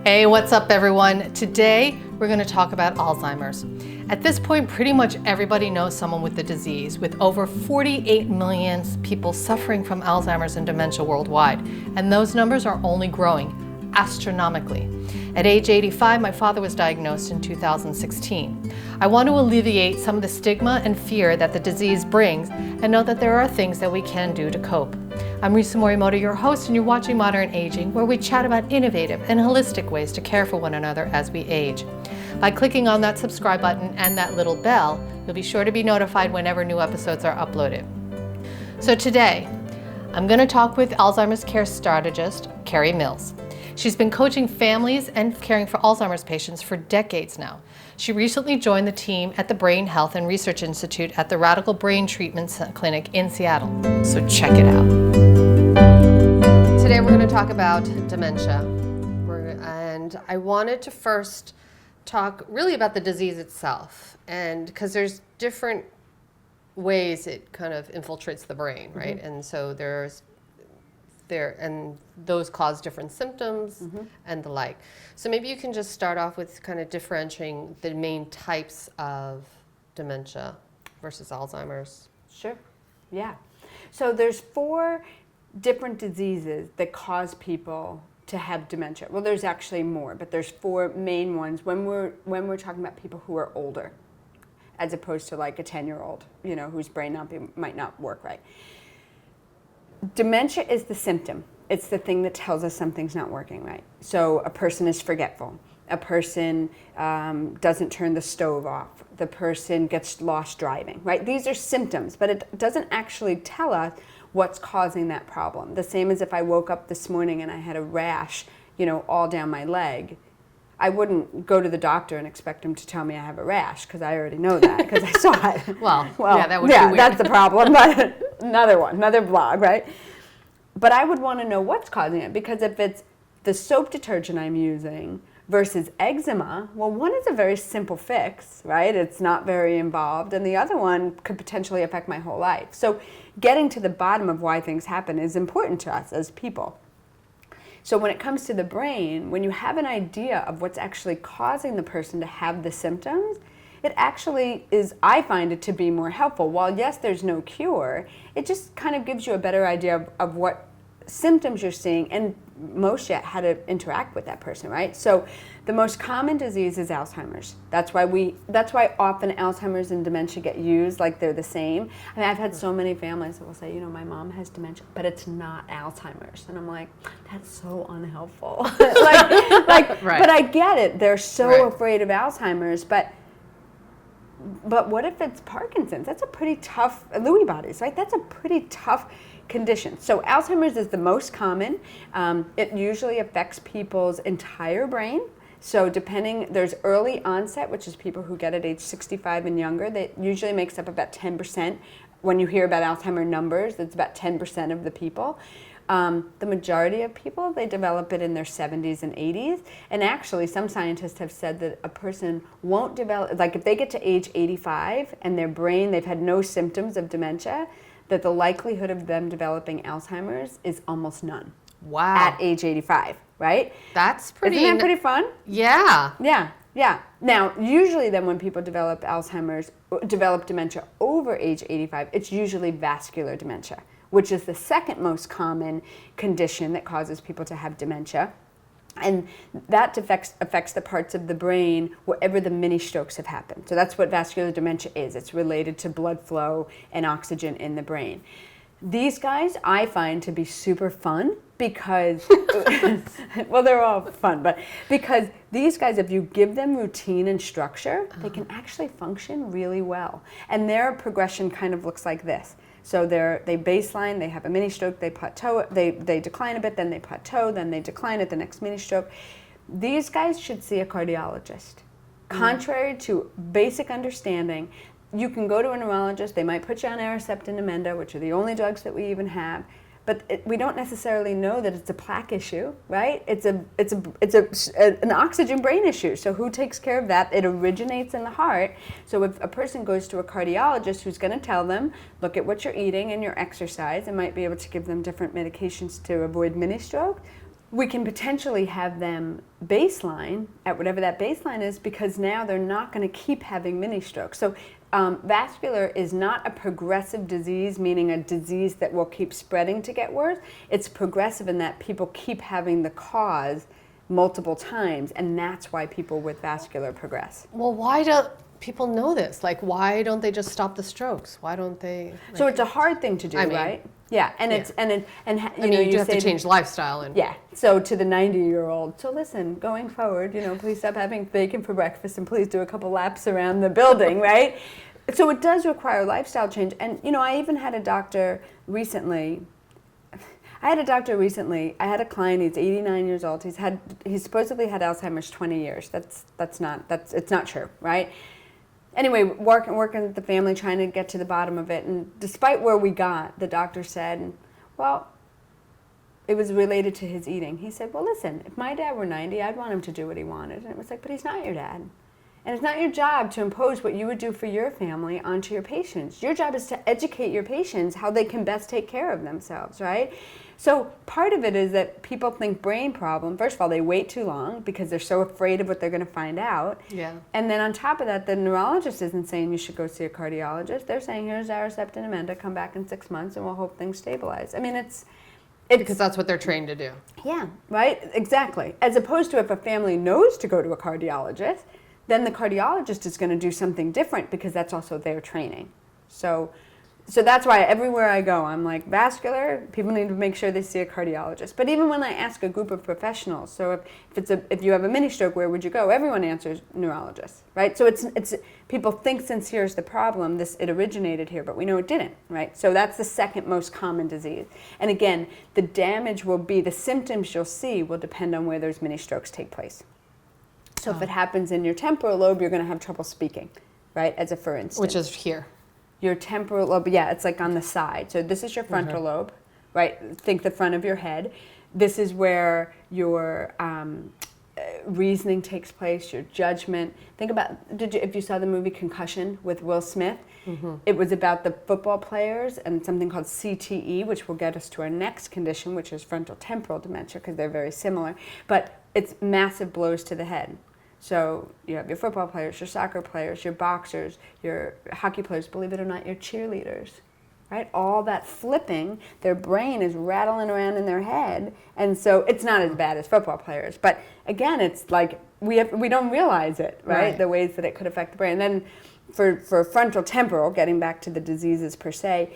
Hey, what's up everyone? Today we're going to talk about Alzheimer's. At this point, pretty much everybody knows someone with the disease, with over 48 million people suffering from Alzheimer's and dementia worldwide, and those numbers are only growing astronomically. At age 85, my father was diagnosed in 2016. I want to alleviate some of the stigma and fear that the disease brings and know that there are things that we can do to cope. I'm Risa Morimoto, your host, and you're watching Modern Aging, where we chat about innovative and holistic ways to care for one another as we age. By clicking on that subscribe button and that little bell, you'll be sure to be notified whenever new episodes are uploaded. So today, I'm going to talk with Alzheimer's care strategist, Kerry Mills. She's been coaching families and caring for Alzheimer's patients for decades now. She recently joined the team at the Brain Health and Research Institute at the Radical Brain Treatment Clinic in Seattle. So check it out. Today we're going to talk about dementia. And I wanted to first talk really about the disease itself. And because there's different ways it kind of infiltrates the brain, right? Mm-hmm. And so and those cause different symptoms and the like. So maybe you can just start off with kind of differentiating the main types of dementia versus Alzheimer's. Sure, yeah. So there's 4 different diseases that cause people to have dementia. Well, there's actually more, but there's 4 main ones when we're talking about people who are older, as opposed to like a 10-year-old, whose brain might not work right. Dementia is the symptom. It's the thing that tells us something's not working right. So a person is forgetful. A person doesn't turn the stove off. The person gets lost driving, right? These are symptoms, but it doesn't actually tell us what's causing that problem. The same as if I woke up this morning and I had a rash, all down my leg. I wouldn't go to the doctor and expect him to tell me I have a rash, because I already know that, because I saw it. well, yeah, that would be weird. That's the problem, but another blog, right? But I would want to know what's causing it, because if it's the soap detergent I'm using versus eczema, well, one is a very simple fix, right? It's not very involved, and the other one could potentially affect my whole life. So getting to the bottom of why things happen is important to us as people. So when it comes to the brain, when you have an idea of what's actually causing the person to have the symptoms, it actually is, I find it to be more helpful. While yes, there's no cure, it just kind of gives you a better idea of what symptoms you're seeing, and most yet how to interact with that person, right? So the most common disease is Alzheimer's. That's why often Alzheimer's and dementia get used like they're the same. I mean, I've had so many families that will say, my mom has dementia, but it's not Alzheimer's. And I'm like, that's so unhelpful. Right. But I get it. They're so afraid of Alzheimer's, but what if it's Parkinson's? That's a pretty tough, Lewy bodies, right? That's a pretty tough condition. So Alzheimer's is the most common. It usually affects people's entire brain. So there's early onset, which is people who get at age 65 and younger. That usually makes up about 10%. When you hear about Alzheimer numbers, it's about 10% of the people. The majority of people, they develop it in their 70s and 80s. And actually, some scientists have said that a person won't develop, like if they get to age 85 and their brain, they've had no symptoms of dementia, that the likelihood of them developing Alzheimer's is almost none. Wow. At age 85, right? That's pretty... Isn't that pretty fun? Yeah. Yeah. Now, usually then when people develop dementia over age 85, it's usually vascular dementia, which is the second most common condition that causes people to have dementia. And that affects the parts of the brain wherever the mini strokes have happened. So that's what vascular dementia is. It's related to blood flow and oxygen in the brain. These guys I find to be super fun because, well, they're all fun, but because these guys, if you give them routine and structure, they can actually function really well. And their progression kind of looks like this. So they baseline, they have a mini stroke, they plateau, they decline a bit, then they plateau, then they decline at the next mini stroke. These guys should see a cardiologist. Contrary to basic understanding, you can go to a neurologist, they might put you on Aricept and Namenda, which are the only drugs that we even have, but we don't necessarily know that it's a plaque issue, right? It's an oxygen brain issue. So who takes care of that? It originates in the heart. So if a person goes to a cardiologist who's going to tell them, look at what you're eating and your exercise, and might be able to give them different medications to avoid mini stroke, we can potentially have them baseline at whatever that baseline is, because now they're not going to keep having mini strokes. So vascular is not a progressive disease, meaning a disease that will keep spreading to get worse. It's progressive in that people keep having the cause multiple times, and that's why people with vascular progress. Well, why do people know this? Like, why don't they just stop the strokes? Why don't they? Like, so it's a hard thing to do, right? Yeah, and yeah. it's and you have to change lifestyle and yeah. So to the 90-year-old, so listen, going forward, please stop having bacon for breakfast and please do a couple laps around the building, right? So it does require lifestyle change, and I even had a doctor recently. I had a client. He's 89 years old. He's supposedly had Alzheimer's 20 years. It's not true, right? Anyway, working with the family, trying to get to the bottom of it, and despite where we got, the doctor said, well, it was related to his eating. He said, well, listen, if my dad were 90, I'd want him to do what he wanted. And it was like, but he's not your dad. And it's not your job to impose what you would do for your family onto your patients. Your job is to educate your patients how they can best take care of themselves, right? So part of it is that people think brain problem. First of all, they wait too long because they're so afraid of what they're going to find out. Yeah. And then on top of that, the neurologist isn't saying you should go see a cardiologist. They're saying, here's Aricept and Amanda, come back in 6 months and we'll hope things stabilize. I mean, it's because that's what they're trained to do. Yeah, right? Exactly. As opposed to if a family knows to go to a cardiologist, then the cardiologist is going to do something different because that's also their training. So that's why everywhere I go, I'm like, vascular, people need to make sure they see a cardiologist. But even when I ask a group of professionals, so if you have a mini stroke, where would you go? Everyone answers neurologist, right? So it's people think since here's the problem, it originated here, but we know it didn't, right? So that's the second most common disease. And again, the damage will be, the symptoms you'll see will depend on where those mini strokes take place. So if it happens in your temporal lobe, you're going to have trouble speaking, right? As a for instance. Which is here. Your temporal lobe, yeah, it's like on the side. So this is your frontal lobe, right? Think the front of your head. This is where your reasoning takes place, your judgment. Think about, if you saw the movie Concussion with Will Smith, it was about the football players and something called CTE, which will get us to our next condition, which is frontal temporal dementia, because they're very similar. But it's massive blows to the head. So you have your football players, your soccer players, your boxers, your hockey players, believe it or not, your cheerleaders, right? All that flipping, their brain is rattling around in their head. And so it's not as bad as football players. But again, it's like we don't realize it, right? The ways that it could affect the brain. And then for frontal temporal, getting back to the diseases per se,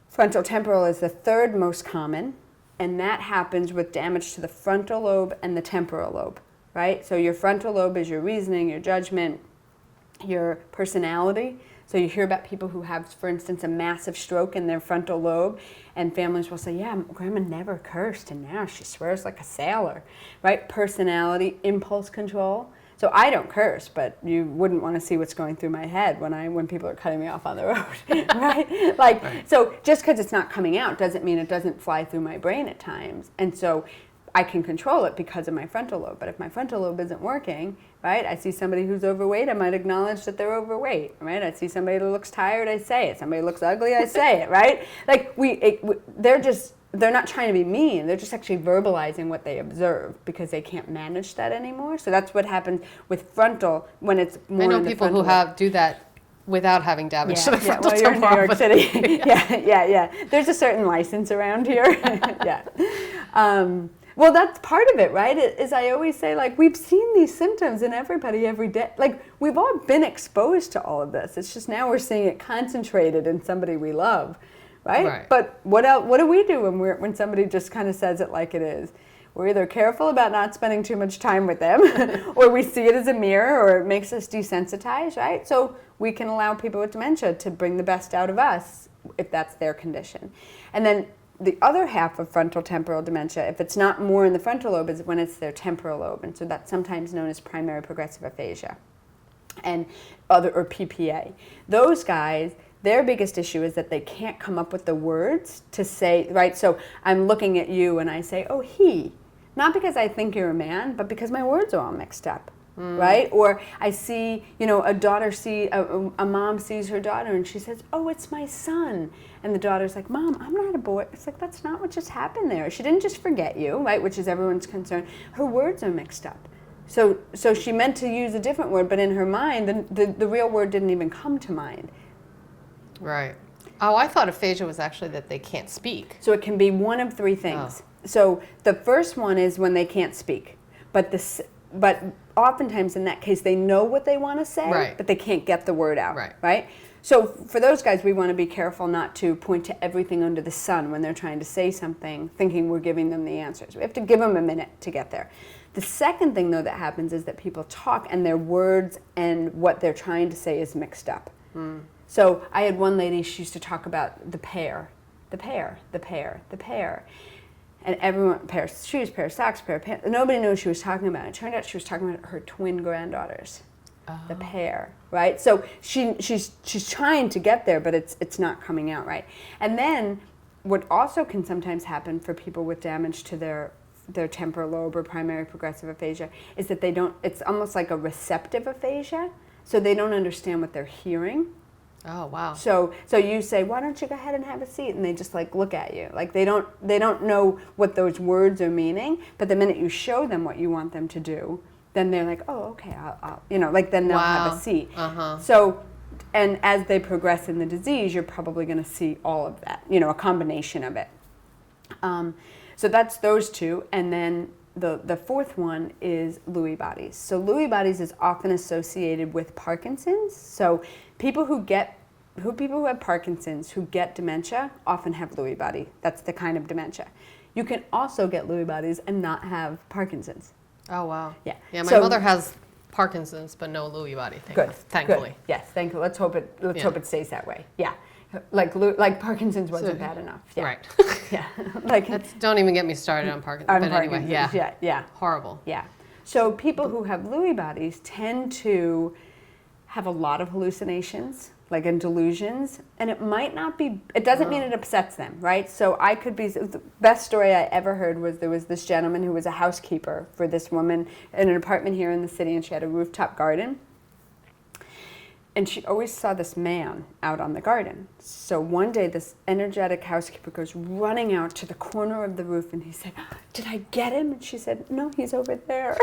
frontal temporal is the third most common. And that happens with damage to the frontal lobe and the temporal lobe. Right? So your frontal lobe is your reasoning, your judgment, your personality. So you hear about people who have, for instance, a massive stroke in their frontal lobe, and families will say, yeah, Grandma never cursed, and now she swears like a sailor, right? Personality, impulse control. So I don't curse, but you wouldn't want to see what's going through my head when people are cutting me off on the road, right? So just because it's not coming out doesn't mean it doesn't fly through my brain at times. And so I can control it because of my frontal lobe. But if my frontal lobe isn't working, right, I see somebody who's overweight, I might acknowledge that they're overweight, right? I see somebody that looks tired, I say it. Somebody looks ugly, I say it, right? Like they're not trying to be mean. They're just actually verbalizing what they observe because they can't manage that anymore. So that's what happens with frontal when it's more. I know in the people who do that without having damage to the frontal well, you're in New York but City. yeah. There's a certain license around here. Well, that's part of it, right? Is I always say, like, we've seen these symptoms in everybody every day. Like, we've all been exposed to all of this. It's just now we're seeing it concentrated in somebody we love, right? But what do we do when somebody just kind of says it like it is? We're either careful about not spending too much time with them, or we see it as a mirror, or it makes us desensitized, right? So we can allow people with dementia to bring the best out of us if that's their condition. And then the other half of frontal temporal dementia, if it's not more in the frontal lobe, is when it's their temporal lobe. And so that's sometimes known as primary progressive aphasia or PPA. Those guys, their biggest issue is that they can't come up with the words to say, right? So I'm looking at you and I say, oh, he. Not because I think you're a man, but because my words are all mixed up, right? Or I see, a mom sees her daughter and she says, oh, it's my son. And the daughter's like, Mom, I'm not a boy. It's like, that's not what just happened there. She didn't just forget you, right? Which is everyone's concern. Her words are mixed up. So she meant to use a different word, but in her mind, the real word didn't even come to mind. Right. Oh, I thought aphasia was actually that they can't speak. So it can be one of three things. So the first one is when they can't speak, but oftentimes in that case they know what they want to say, but they can't get the word out. Right. So for those guys, we want to be careful not to point to everything under the sun when they're trying to say something, thinking we're giving them the answers. We have to give them a minute to get there. The second thing, though, that happens is that people talk and their words and what they're trying to say is mixed up. So I had one lady, she used to talk about the pair. And everyone, pair of shoes, pair of socks, pair of pants. Nobody knew what she was talking about. It turned out she was talking about her twin granddaughters. The pair, right? So she's trying to get there, but it's not coming out right. And then what also can sometimes happen for people with damage to their temporal lobe or primary progressive aphasia is that it's almost like a receptive aphasia, so they don't understand what they're hearing. Oh, wow. So you say, why don't you go ahead and have a seat? And they just like look at you. Like they don't know what those words are meaning, but the minute you show them what you want them to do, then they're like, oh, okay, I'll then they'll have a seat. So, and as they progress in the disease, you're probably going to see all of that, a combination of it. So that's those two. And then the fourth one is Lewy bodies. So Lewy bodies is often associated with Parkinson's. So people who have Parkinson's who get dementia often have Lewy body. That's the kind of dementia. You can also get Lewy bodies and not have Parkinson's. Oh, wow. Yeah. Yeah, my mother has Parkinson's, but no Lewy body. Thankfully. Good. Yes, thankfully. Let's hope it stays that way. Yeah. Like Parkinson's wasn't bad enough. Yeah. Right. Yeah. Don't even get me started on Parkinson's. But anyway, yeah. Horrible. Yeah. So people who have Lewy bodies tend to have a lot of hallucinations, and delusions, and it doesn't mean it upsets them, right? So the best story I ever heard was there was this gentleman who was a housekeeper for this woman in an apartment here in the city, and she had a rooftop garden. And she always saw this man out on the garden. So one day, this energetic housekeeper goes running out to the corner of the roof, and he said, did I get him? And she said, no, he's over there.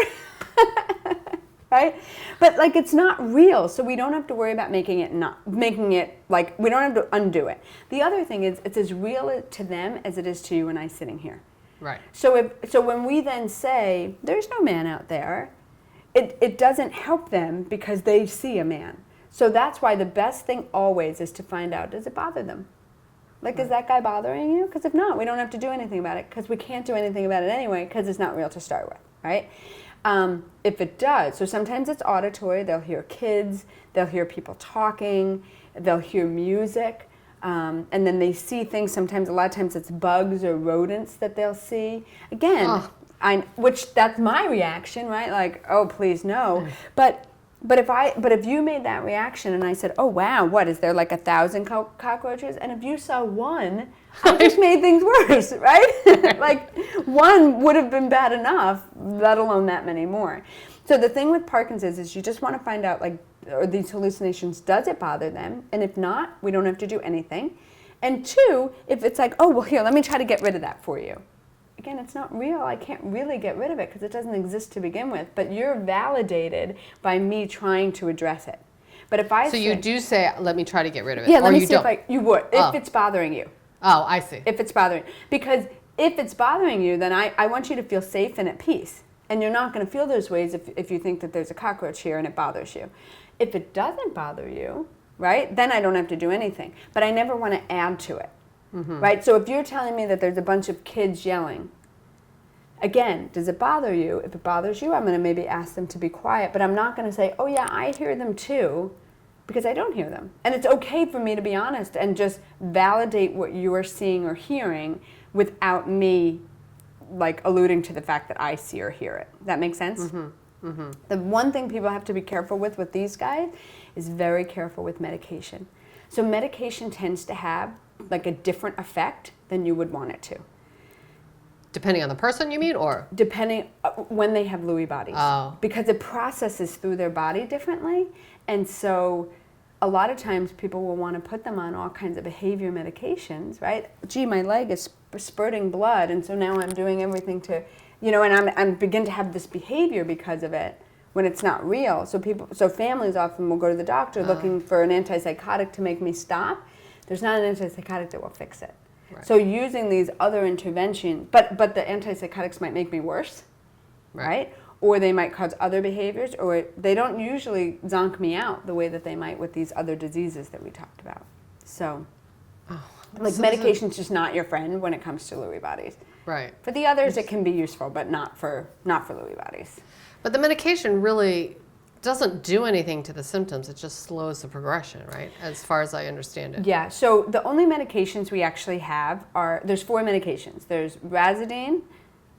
Right? But it's not real, so we don't have to worry about we don't have to undo it. The other thing is, it's as real to them as it is to you and I sitting here. Right. So when we then say, there's no man out there, it doesn't help them because they see a man. So that's why the best thing always is to find out, does it bother them? Is that guy bothering you? Because if not, we don't have to do anything about it, because we can't do anything about it anyway, because it's not real to start with, right? If it does, so sometimes it's auditory, they'll hear kids, they'll hear people talking, they'll hear music, and then they see things, a lot of times it's bugs or rodents that they'll see. Again, which that's my reaction, right? Oh, please no. But if you made that reaction and I said, oh wow, what is there 1,000 cockroaches? And if you saw one, I just made things worse, right? One would have been bad enough, let alone that many more. So the thing with Parkinson's is you just want to find out, are these hallucinations, does it bother them? And if not, we don't have to do anything. And two, if it's oh, well, here, let me try to get rid of that for you. Again, it's not real. I can't really get rid of it because it doesn't exist to begin with. But you're validated by me trying to address it. But if I you do say, let me try to get rid of it. Yeah, let me you see don't. if you would, if it's bothering you. Oh, I see. If it's bothering, because if it's bothering you, then I want you to feel safe and at peace. And you're not going to feel those ways if you think that there's a cockroach here and it bothers you. If it doesn't bother you, right, then I don't have to do anything. But I never want to add to it, right? So if you're telling me that there's a bunch of kids yelling, again, does it bother you? If it bothers you, I'm going to maybe ask them to be quiet. But I'm not going to say, oh yeah, I hear them too, because I don't hear them. And it's okay for me to be honest and just validate what you are seeing or hearing without me alluding to the fact that I see or hear it. That makes sense? The one thing people have to be careful with these guys is very careful with medication. So medication tends to have a different effect than you would want it to. Depending on the person, you mean, or? Depending, when they have Lewy bodies. Oh. Because it processes through their body differently. And so a lot of times people will want to put them on all kinds of behavior medications, right? Gee, my leg is spurting blood, and so now I'm doing everything to, and I'm begin to have this behavior because of it when it's not real. So families often will go to the doctor looking for an antipsychotic to make me stop. There's not an antipsychotic that will fix it. Right. So using these other interventions, but the antipsychotics might make me worse, right? Or they might cause other behaviors, or they don't usually zonk me out the way that they might with these other diseases that we talked about. So, medication's just not your friend when it comes to Lewy bodies. Right. For the others, it can be useful, but not for Lewy bodies. But the medication really doesn't do anything to the symptoms. It just slows the progression, right? As far as I understand it. Yeah. So the only medications we actually have there's 4 medications. There's Razidine,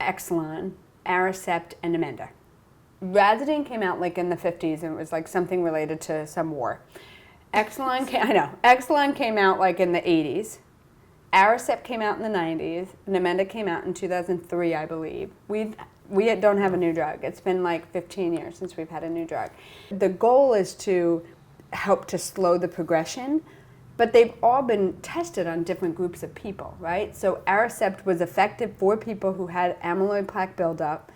Exelon, Aricept, and Namenda. Razidine came out like in the 50s, and it was like something related to some war. Exelon came out like in the 80s. Aricept came out in the 90s. Namenda came out in 2003, I believe. We don't have a new drug. It's been like 15 years since we've had a new drug. The goal is to help to slow the progression, but they've all been tested on different groups of people, right? So Aricept was effective for people who had amyloid plaque buildup,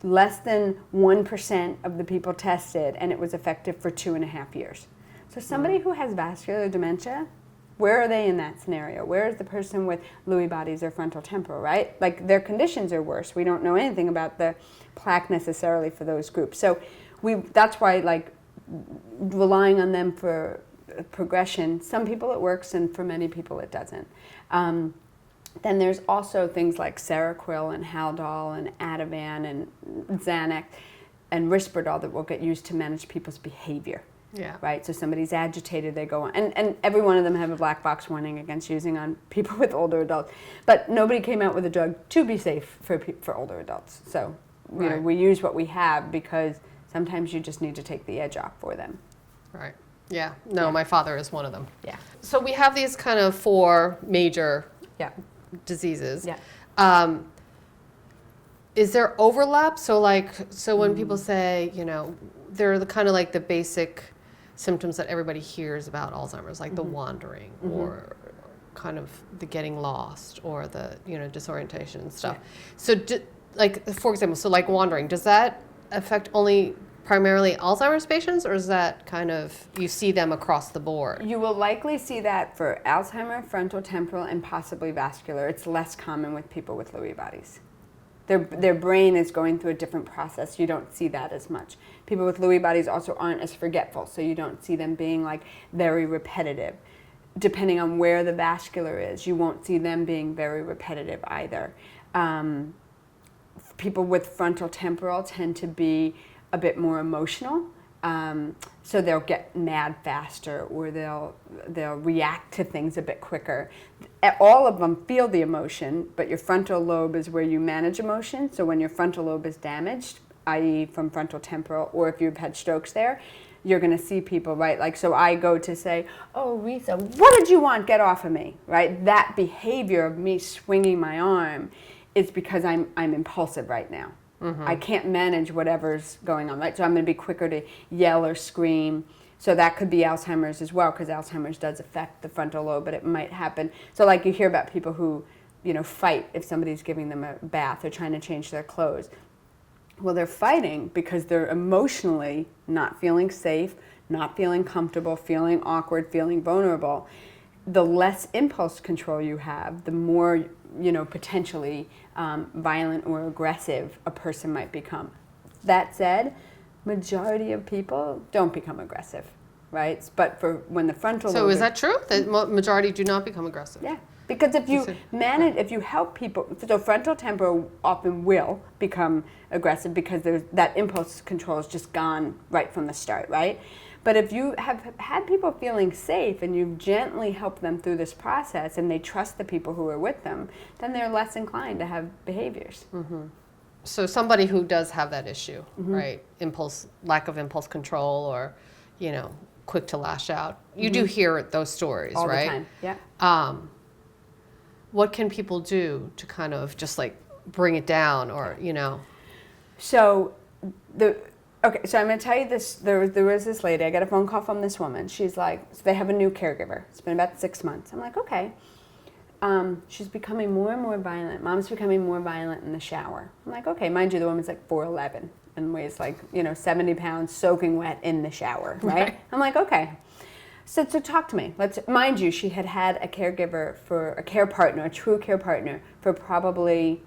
less than 1% of the people tested, and it was effective for 2.5 years. So somebody who has vascular dementia, where are they in that scenario? Where is the person with Lewy bodies or frontal temporal, right? Like, their conditions are worse. We don't know anything about the plaque necessarily for those groups. So that's why, like, relying on them for progression, some people it works, and for many people it doesn't. Then there's also things like Seroquel and Haldol and Ativan and Xanax and Risperdal that will get used to manage people's behavior. Yeah. Right. So somebody's agitated, they go on, and every one of them have a black box warning against using on people with older adults. But nobody came out with a drug to be safe for older adults. So we use what we have because sometimes you just need to take the edge off for them. Right. Yeah. No, my father is one of them. Yeah. So we have these kind of 4 major diseases. Yeah. Is there overlap? So when people say, they're the kind of like the basic symptoms that everybody hears about Alzheimer's, like the wandering or kind of the getting lost or the, disorientation and stuff. Yeah. So for example, so like wandering, does that affect only primarily Alzheimer's patients, or is that kind of, you see them across the board? You will likely see that for Alzheimer, frontal temporal, and possibly vascular. It's less common with people with Lewy bodies. Their brain is going through a different process. You don't see that as much. People with Lewy bodies also aren't as forgetful, so you don't see them being like very repetitive. Depending on where the vascular is, you won't see them being very repetitive either. People with frontal temporal tend to be a bit more emotional, so they'll get mad faster, or they'll react to things a bit quicker. All of them feel the emotion, but your frontal lobe is where you manage emotion. So when your frontal lobe is damaged, i.e. from frontal temporal, or if you've had strokes there, you're going to see people, right? Like, so I go to say, "Oh, Risa, what did you want? Get off of me," right? That behavior of me swinging my arm is because I'm impulsive right now. Mm-hmm. I can't manage whatever's going on, right? So I'm going to be quicker to yell or scream. So that could be Alzheimer's as well, because Alzheimer's does affect the frontal lobe, but it might happen. So like you hear about people who, fight if somebody's giving them a bath or trying to change their clothes. Well, they're fighting because they're emotionally not feeling safe, not feeling comfortable, feeling awkward, feeling vulnerable. The less impulse control you have, the more, potentially violent or aggressive a person might become. That said, majority of people don't become aggressive, right? But for when the frontal lobe... So is that true? The majority do not become aggressive? Yeah. Because if you help people, so frontal temporal often will become aggressive because that impulse control is just gone right from the start, right? But if you have had people feeling safe and you've gently helped them through this process and they trust the people who are with them, then they're less inclined to have behaviors. Mm-hmm. So somebody who does have that issue, right? Lack of impulse control, or, quick to lash out. You do hear those stories, all right? All the time, yeah. What can people do to kind of just like bring it down, or, So so I'm going to tell you this. There was this lady. I got a phone call from this woman. She's like, so they have a new caregiver. It's been about 6 months. I'm like, okay. She's becoming more and more violent. Mom's becoming more violent in the shower. I'm like, okay. Mind you, the woman's like 4'11" and weighs like 70 pounds, soaking wet in the shower, right? I'm like, okay. So talk to me. Mind you, she had a caregiver a true care partner for probably,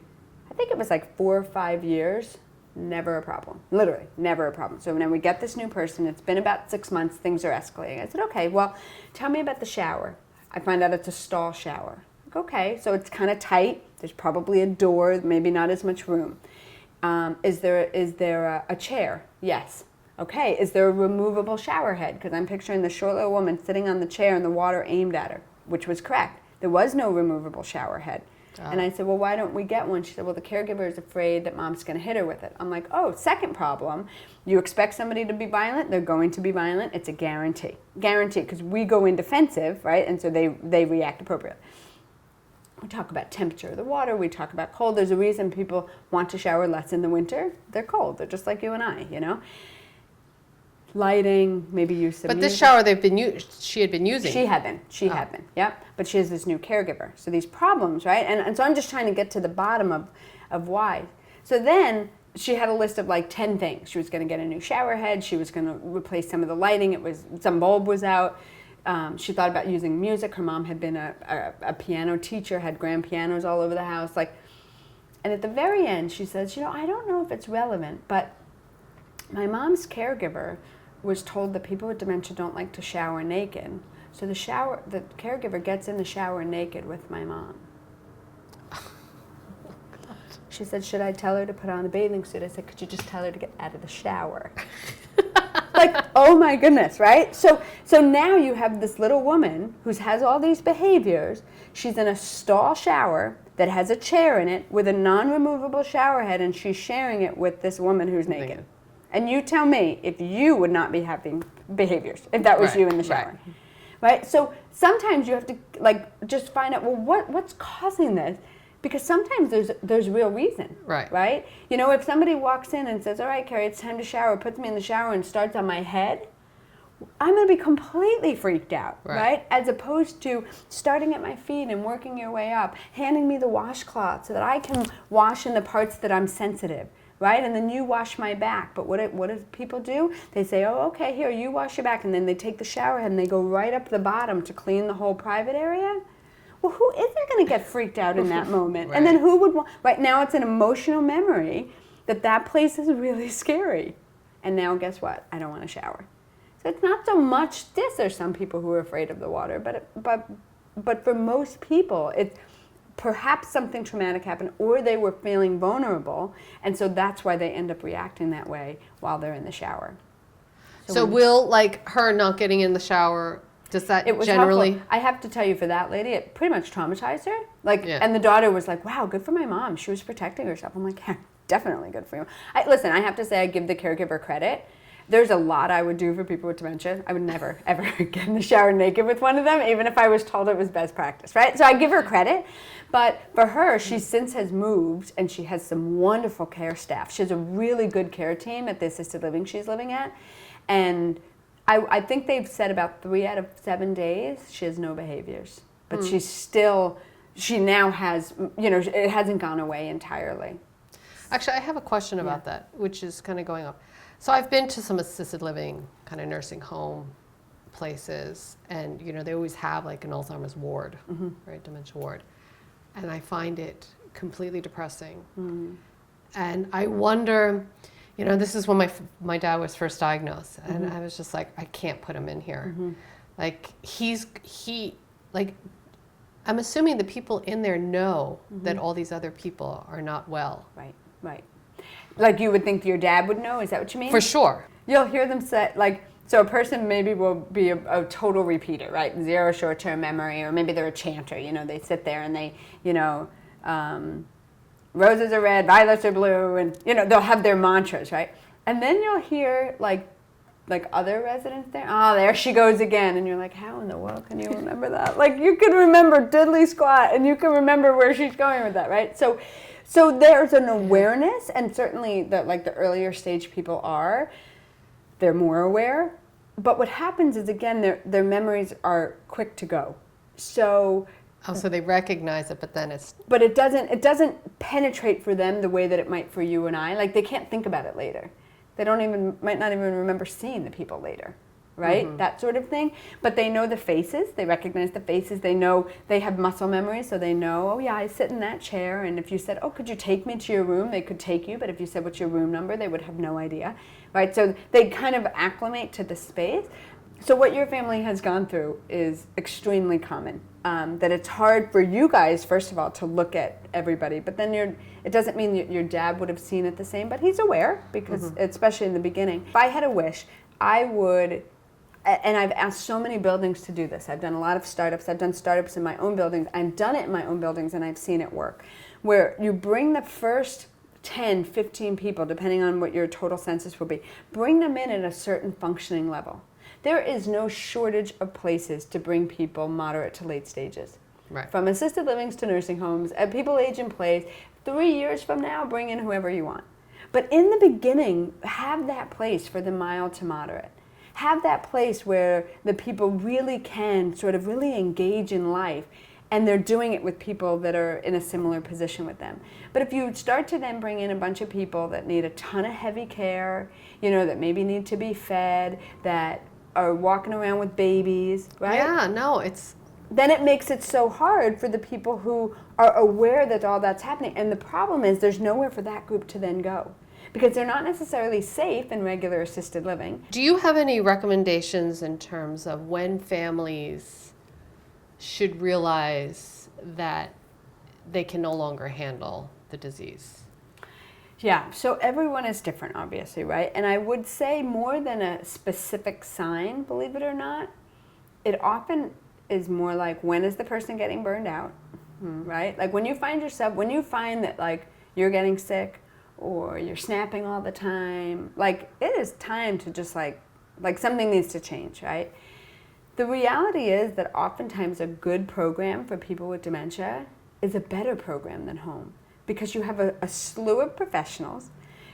I think it was like 4 or 5 years. Never a problem. Literally, never a problem. So when we get this new person, it's been about 6 months, things are escalating. I said, okay, well, tell me about the shower. I find out it's a stall shower. Like, okay, so it's kind of tight. There's probably a door, maybe not as much room. Is there a chair? Yes. Okay, is there a removable shower head? Because I'm picturing the short little woman sitting on the chair and the water aimed at her, which was correct. There was no removable shower head. And I said, well, why don't we get one? She said, well, the caregiver is afraid that mom's going to hit her with it. I'm like, oh, second problem. You expect somebody to be violent, they're going to be violent. It's a guarantee. Guarantee, because we go in defensive, right? And so they react appropriately. We talk about temperature of the water. We talk about cold. There's a reason people want to shower less in the winter. They're cold. They're just like you and I, Lighting, maybe use some But music. this shower she had been using. She had been, yep. But she has this new caregiver. So these problems, right? And so I'm just trying to get to the bottom of why. So then she had a list of like 10 things. She was going to get a new shower head. She was going to replace some of the lighting. Some bulb was out. She thought about using music. Her mom had been a piano teacher, had grand pianos all over the house. And at the very end, she says, I don't know if it's relevant, but my mom's caregiver was told that people with dementia don't like to shower naked. So the caregiver gets in the shower naked with my mom. She said, should I tell her to put on a bathing suit? I said, could you just tell her to get out of the shower? Oh my goodness, right? So now you have this little woman who has all these behaviors. She's in a stall shower that has a chair in it with a non-removable shower head, and she's sharing it with this woman who's naked. And you tell me if you would not be having behaviors, if that was you in the shower. Right? So sometimes you have to just find out, well, what's causing this? Because sometimes there's real reason. Right? If somebody walks in and says, all right, Kerry, it's time to shower, puts me in the shower and starts on my head, I'm going to be completely freaked out, right? As opposed to starting at my feet and working your way up, handing me the washcloth so that I can wash in the parts that I'm sensitive. Right? And then you wash my back. But what do people do? They say, oh, okay, here, you wash your back. And then they take the shower head and they go right up the bottom to clean the whole private area. Well, who isn't going to get freaked out in that moment? And then who would want... Right now, it's an emotional memory that place is really scary. And now, guess what? I don't want to shower. So it's not so much this. There's some people who are afraid of the water. But for most people, it's... Perhaps something traumatic happened, or they were feeling vulnerable, and so that's why they end up reacting that way while they're in the shower. So will her not getting in the shower, does that generally? Helpful. I have to tell you, for that lady, it pretty much traumatized her. And the daughter was like, "Wow, good for my mom. She was protecting herself." I'm like, "Yeah, definitely good for you." Listen, I have to say, I give the caregiver credit. There's a lot I would do for people with dementia. I would never, ever get in the shower naked with one of them, even if I was told it was best practice, right? So I give her credit. But for her, she since has moved, and she has some wonderful care staff. She has a really good care team at the assisted living she's living at. And I think they've said about 3 out of 7 days, she has no behaviors. But she now has, it hasn't gone away entirely. Actually, I have a question about that, which is kind of going up. So I've been to some assisted living, kind of nursing home places, and they always have an Alzheimer's ward, right, dementia ward, and I find it completely depressing. And I wonder, this is when my dad was first diagnosed, and I was just like, I can't put him in here. I'm assuming the people in there know that all these other people are not well. Right. Like you would think your dad would know? Is that what you mean? For sure. You'll hear them say, so a person maybe will be a total repeater, right? 0 short-term memory, or maybe they're a chanter. They sit there and they, roses are red, violets are blue, and, they'll have their mantras, right? And then you'll hear, like other residents there. Oh, there she goes again. And you're like, how in the world can you remember that? Like, you can remember diddly squat, and you can remember where she's going with that, right? So there's an awareness, and certainly the earlier stage people they're more aware. But what happens is, again, their memories are quick to go. So they recognize it, but then But it doesn't penetrate for them the way that it might for you and I. Like, they can't think about it later. They might not even remember seeing the people later, right? Mm-hmm. That sort of thing. But they know the faces. They recognize the faces. They know, they have muscle memory, so they know, oh yeah, I sit in that chair. And if you said, oh, could you take me to your room? They could take you. But if you said, what's your room number? They would have no idea, right? So they kind of acclimate to the space. So what your family has gone through is extremely common. That it's hard for you guys, first of all, to look at everybody. But then it doesn't mean that your dad would have seen it the same, but he's aware, because especially in the beginning. If I had a wish, I would, and I've asked so many buildings to do this. I've done a lot of startups. I've done startups in my own buildings. I've done it in my own buildings, and I've seen it work. Where you bring the first 10, 15 people, depending on what your total census will be, bring them in at a certain functioning level. There is no shortage of places to bring people moderate to late stages. Right. From assisted livings to nursing homes, people age in place. 3 years from now, bring in whoever you want. But in the beginning, have that place for the mild to moderate. Have that place where the people really can sort of really engage in life, and they're doing it with people that are in a similar position with them. But if you start to then bring in a bunch of people that need a ton of heavy care, that maybe need to be fed, that are walking around with babies, right? Yeah, no, then it makes it so hard for the people who are aware that all that's happening. And the problem is there's nowhere for that group to then go, because they're not necessarily safe in regular assisted living. Do you have any recommendations in terms of when families should realize that they can no longer handle the disease? Yeah, so everyone is different, obviously, right? And I would say more than a specific sign, believe it or not, it often is more like, when is the person getting burned out, right? Like when you find that like you're getting sick or you're snapping all the time, like it is time to just like something needs to change, right? The reality is that oftentimes a good program for people with dementia is a better program than home. Because you have a slew of professionals,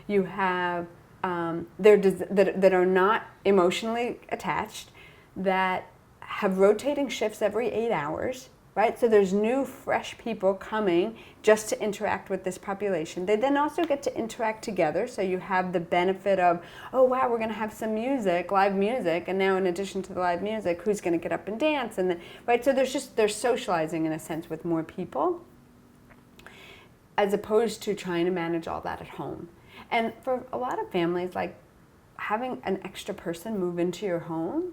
you have that are not emotionally attached, that have rotating shifts every 8 hours, right? So there's new, fresh people coming just to interact with this population. They then also get to interact together, so you have the benefit of, oh wow, we're going to have some music, live music, and now in addition to the live music, who's going to get up and dance, and then, right? So they're socializing in a sense with more people, as opposed to trying to manage all that at home. And for a lot of families, like having an extra person move into your home,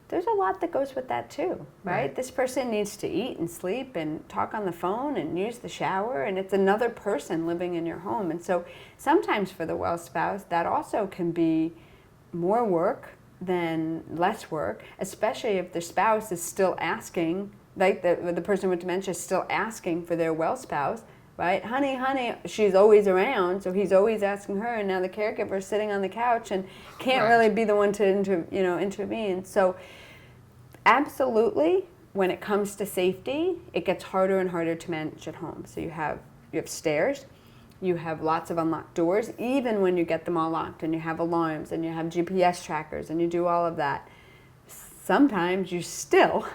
there's a lot that goes with that too, right? This person needs to eat and sleep and talk on the phone and use the shower, and it's another person living in your home. And so sometimes for the well spouse, that also can be more work than less work, especially if the spouse is still asking, like the person with dementia is still asking for their well spouse, right? Honey, she's always around, so he's always asking her, and now the caregiver is sitting on the couch and can't really be the one to intervene. So absolutely, when it comes to safety, it gets harder and harder to manage at home. So you have stairs, you have lots of unlocked doors, even when you get them all locked, and you have alarms, and you have GPS trackers, and you do all of that. Sometimes you still,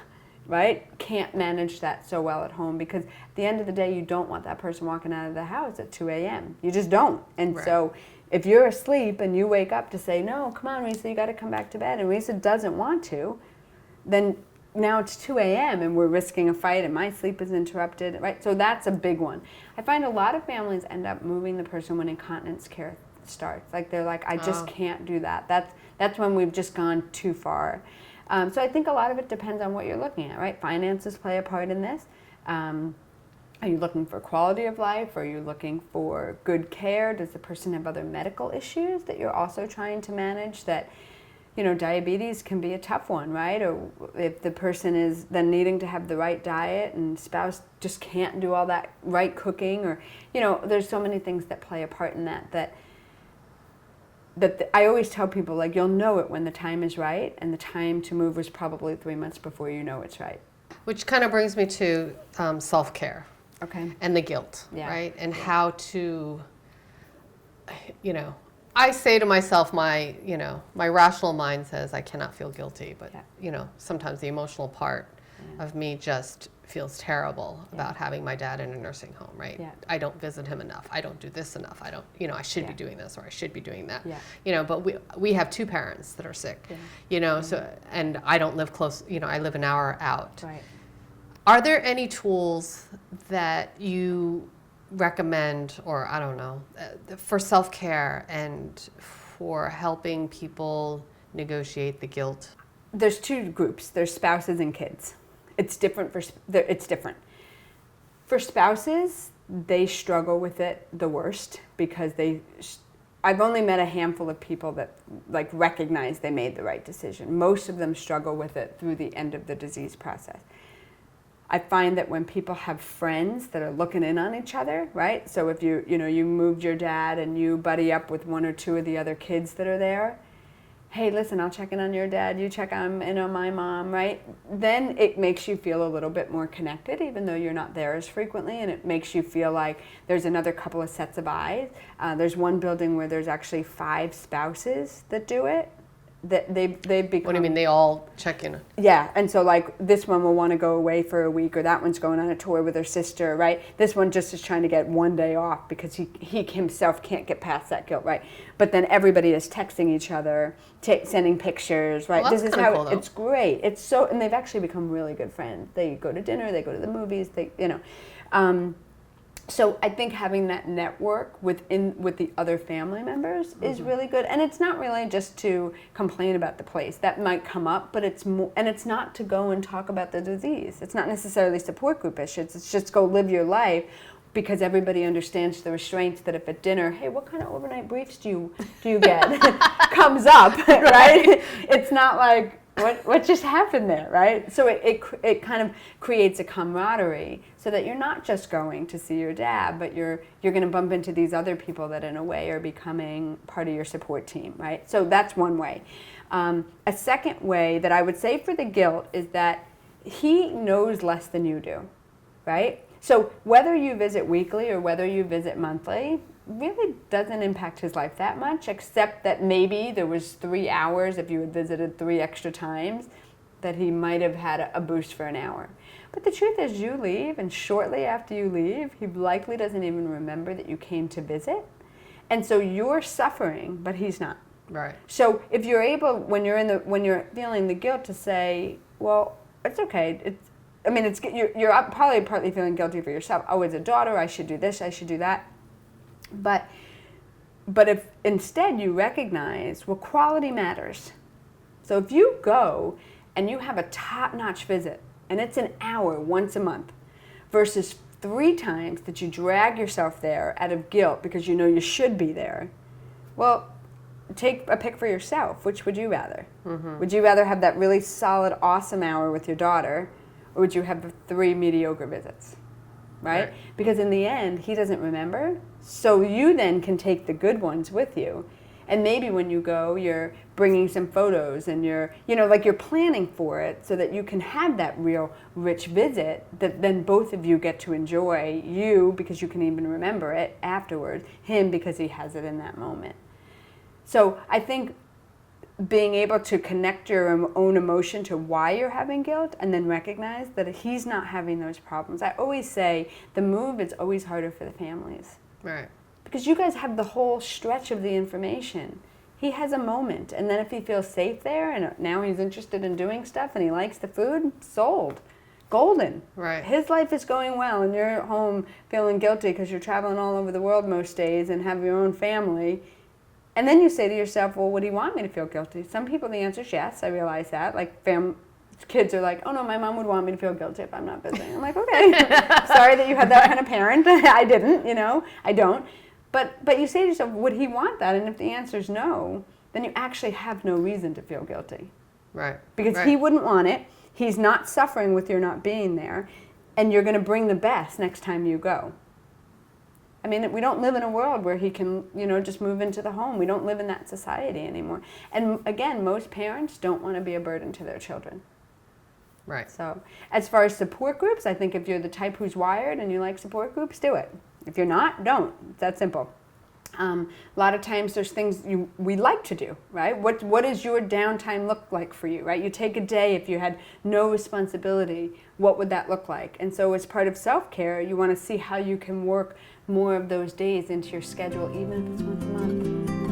right, can't manage that so well at home, because at the end of the day, you don't want that person walking out of the house at 2 a.m. You just don't. And so if you're asleep and you wake up to say, no, come on, Risa, you got to come back to bed, and Risa doesn't want to, then now it's 2 a.m. and we're risking a fight and my sleep is interrupted, right? So that's a big one. I find a lot of families end up moving the person when incontinence care starts. Like they're like, I just can't do that. That's when we've just gone too far. So I think a lot of it depends on what you're looking at, right? Finances play a part in this. Are you looking for quality of life? Are you looking for good care? Does the person have other medical issues that you're also trying to manage? That, diabetes can be a tough one, right? Or if the person is then needing to have the right diet and spouse just can't do all that right cooking, or, there's so many things that play a part in that I always tell people, like, you'll know it when the time is right, and the time to move was probably 3 months before you know it's right. Which kind of brings me to self-care. Okay. And the guilt, Yeah. right? And how to, I say to myself, my rational mind says I cannot feel guilty, but, sometimes the emotional part of me just feels terrible about having my dad in a nursing home, right? Yeah. I don't visit him enough. I don't do this enough. I don't, I should be doing this or I should be doing that. Yeah. But we have 2 parents that are sick, so, and I don't live close, I live an hour out. Right. Are there any tools that you recommend, or I don't know, for self-care and for helping people negotiate the guilt? There's 2 groups. There's spouses and kids. It's different it's different. For spouses, they struggle with it the worst because I've only met a handful of people that like recognize they made the right decision. Most of them struggle with it through the end of the disease process. I find that when people have friends that are looking in on each other, right? So if you moved your dad and you buddy up with 1 or 2 of the other kids that are there, hey, listen, I'll check in on your dad, you check in on my mom, right? Then it makes you feel a little bit more connected, even though you're not there as frequently, and it makes you feel like there's another couple of sets of eyes. There's one building where there's actually 5 spouses that do it. That they've become. What do you mean, they all check in? Yeah, and so like this one will want to go away for a week, or that one's going on a tour with her sister, right? This one just is trying to get 1 day off because he himself can't get past that guilt, right? But then everybody is texting each other, sending pictures, right? Well, that's this is kinda how cool, though. it's great. It's so, and they've actually become really good friends. They go to dinner, they go to the movies, So I think having that network with the other family members is really good, and it's not really just to complain about the place. That might come up, but it's more, and it's not to go and talk about the disease. It's not necessarily support group issues. It's just go live your life, because everybody understands the restraints that if at dinner, hey, what kind of overnight briefs do you get, comes up, right? It's not like, what just happened there, right? So it kind of creates a camaraderie so that you're not just going to see your dad, but you're going to bump into these other people that in a way are becoming part of your support team, right? So that's one way. A second way that I would say for the guilt is that he knows less than you do, right? So whether you visit weekly or whether you visit monthly really doesn't impact his life that much, except that maybe there was 3 hours, if you had visited 3 extra times, that he might have had a boost for an hour. But the truth is, you leave, and shortly after you leave, he likely doesn't even remember that you came to visit. And so you're suffering, but he's not. Right. So if you're able, when you're feeling the guilt, to say, well, it's okay. You're probably partly feeling guilty for yourself. Oh, as a daughter, I should do this, I should do that. But if instead you recognize, well, quality matters. So if you go and you have a top-notch visit, and it's an hour once a month, versus 3 times that you drag yourself there out of guilt because you know you should be there, well, take a pick for yourself. Which would you rather? Mm-hmm. Would you rather have that really solid, awesome hour with your daughter, or would you have 3 mediocre visits? Right? Because in the end, he doesn't remember. So you then can take the good ones with you. And maybe when you go, you're bringing some photos and you're planning for it so that you can have that real rich visit that then both of you get to enjoy, you because you can even remember it afterwards, him because he has it in that moment. So I think being able to connect your own emotion to why you're having guilt and then recognize that he's not having those problems. I always say the move is always harder for the families. Right. Because you guys have the whole stretch of the information. He has a moment, and then if he feels safe there and now he's interested in doing stuff and he likes the food, sold. Golden. Right. His life is going well and you're at home feeling guilty because you're traveling all over the world most days and have your own family. And then you say to yourself, well, would he want me to feel guilty? Some people, the answer is yes, I realize that. Like kids are like, oh no, my mom would want me to feel guilty if I'm not visiting. I'm like, okay, sorry that you had that kind of parent. I didn't, I don't. But you say to yourself, would he want that? And if the answer is no, then you actually have no reason to feel guilty. Right. Because he wouldn't want it. He's not suffering with your not being there. And you're going to bring the best next time you go. I mean, we don't live in a world where he can, just move into the home. We don't live in that society anymore. And again, most parents don't want to be a burden to their children. Right. So as far as support groups, I think if you're the type who's wired and you like support groups, do it. If you're not, don't. It's that simple. A lot of times there's things we like to do, right? What does your downtime look like for you, right? You take a day, if you had no responsibility, what would that look like? And so as part of self-care, you want to see how you can work more of those days into your schedule, even if it's once a month.